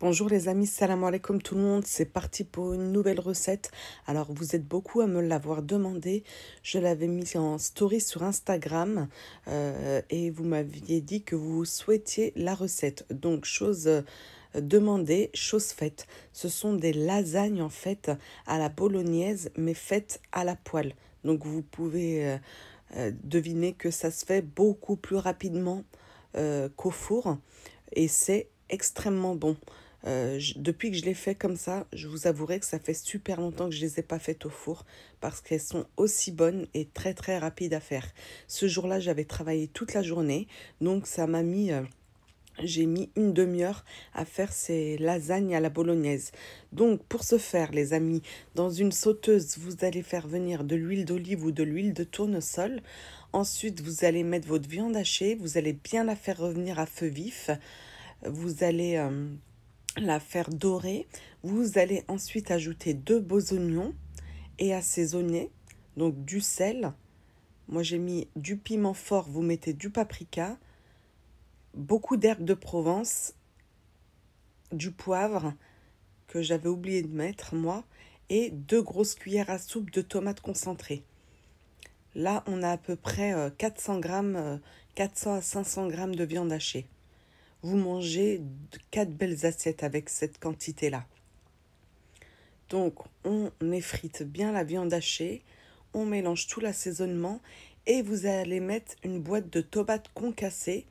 Bonjour les amis, salam alaikum tout le monde, c'est parti pour une nouvelle recette. Alors vous êtes beaucoup à me l'avoir demandé, je l'avais mis en story sur Instagram et vous m'aviez dit que vous souhaitiez la recette. Donc chose demandée, chose faite. Ce sont des lasagnes en fait à la bolognaise mais faites à la poêle. Donc vous pouvez deviner que ça se fait beaucoup plus rapidement qu'au four et c'est extrêmement bon. Depuis que je les fais comme ça, je vous avouerai que ça fait super longtemps que je les ai pas faites au four parce qu'elles sont aussi bonnes et très très rapides à faire. Ce jour-là, j'avais travaillé toute la journée, donc ça m'a mis j'ai mis une demi-heure à faire ces lasagnes à la bolognaise. Donc pour ce faire, les amis, dans une sauteuse, vous allez faire venir de l'huile d'olive ou de l'huile de tournesol. Ensuite, vous allez mettre votre viande hachée, vous allez bien la faire revenir à feu vif. Vous allez la faire dorer. Vous allez ensuite ajouter 2 beaux oignons et assaisonner, donc du sel. Moi j'ai mis du piment fort, vous mettez du paprika, beaucoup d'herbes de Provence, du poivre que j'avais oublié de mettre moi, et 2 grosses cuillères à soupe de tomates concentrées. Là on a à peu près 400 grammes, 400 à 500 grammes de viande hachée. Vous mangez 4 belles assiettes avec cette quantité-là. Donc, on effrite bien la viande hachée, on mélange tout l'assaisonnement et vous allez mettre une boîte de tomates concassées.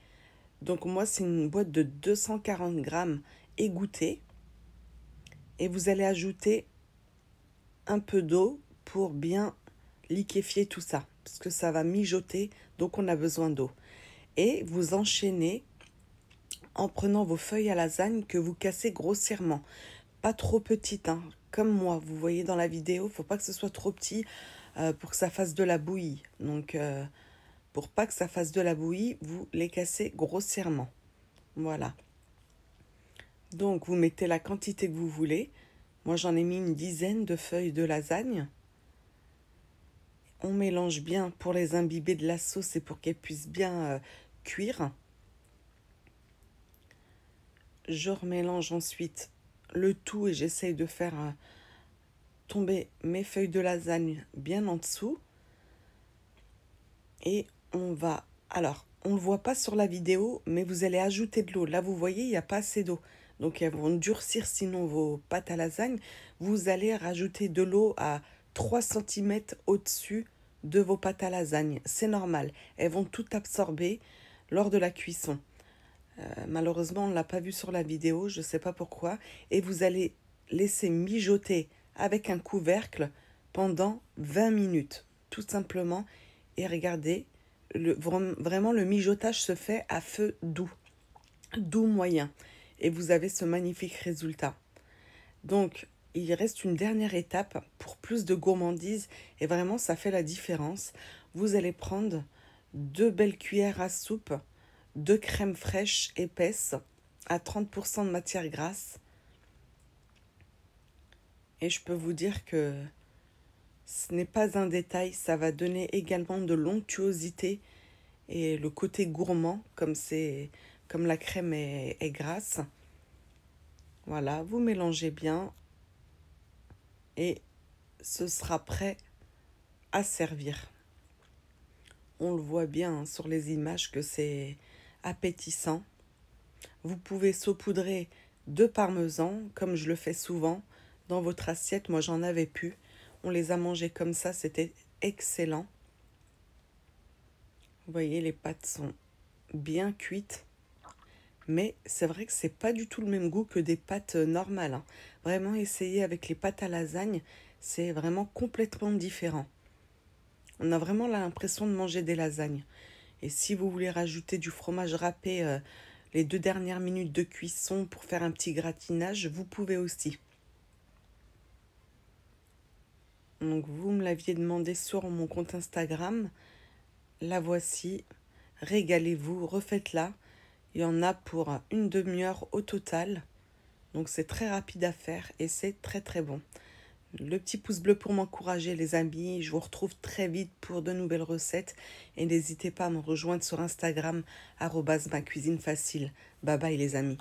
Donc, moi, c'est une boîte de 240 grammes égouttée. Et vous allez ajouter un peu d'eau pour bien liquéfier tout ça, parce que ça va mijoter, donc on a besoin d'eau. Et vous enchaînez en prenant vos feuilles à lasagne que vous cassez grossièrement. Pas trop petites, hein, comme moi, vous voyez dans la vidéo, faut pas que ce soit trop petit pour que ça fasse de la bouillie. Donc, pour pas que ça fasse de la bouillie, vous les cassez grossièrement. Voilà. Donc, vous mettez la quantité que vous voulez. Moi, j'en ai mis une dizaine de feuilles de lasagne. On mélange bien pour les imbiber de la sauce et pour qu'elles puissent bien cuire. Je remélange ensuite le tout et j'essaye de faire tomber mes feuilles de lasagne bien en dessous. Et on va... Alors, on ne le voit pas sur la vidéo, mais vous allez ajouter de l'eau. Là, vous voyez, il n'y a pas assez d'eau. Donc, elles vont durcir sinon vos pâtes à lasagne. Vous allez rajouter de l'eau à 3 cm au-dessus de vos pâtes à lasagne. C'est normal. Elles vont tout absorber lors de la cuisson. Malheureusement, on ne l'a pas vu sur la vidéo, je ne sais pas pourquoi. Et vous allez laisser mijoter avec un couvercle pendant 20 minutes, tout simplement. Et regardez, vraiment le mijotage se fait à feu doux, doux moyen. Et vous avez ce magnifique résultat. Donc, il reste une dernière étape pour plus de gourmandise. Et vraiment, ça fait la différence. Vous allez prendre 2 belles cuillères à soupe de crème fraîche épaisse à 30% de matière grasse. Et je peux vous dire que ce n'est pas un détail, ça va donner également de l'onctuosité et le côté gourmand, comme la crème est grasse. Voilà, vous mélangez bien et ce sera prêt à servir. On le voit bien sur les images que c'est appétissant. Vous pouvez saupoudrer de parmesan, comme je le fais souvent, dans votre assiette. Moi, j'en avais plus. On les a mangés comme ça, c'était excellent. Vous voyez, les pâtes sont bien cuites. Mais c'est vrai que c'est pas du tout le même goût que des pâtes normales, hein. Vraiment, essayez avec les pâtes à lasagne, c'est vraiment complètement différent. On a vraiment l'impression de manger des lasagnes. Et si vous voulez rajouter du fromage râpé les 2 dernières minutes de cuisson pour faire un petit gratinage, vous pouvez aussi. Donc vous me l'aviez demandé sur mon compte Instagram. La voici. Régalez-vous, refaites-la. Il y en a pour une demi-heure au total. Donc c'est très rapide à faire et c'est très très bon. Le petit pouce bleu pour m'encourager les amis. Je vous retrouve très vite pour de nouvelles recettes. Et n'hésitez pas à me rejoindre sur Instagram @macuisinefacile. Bye bye les amis.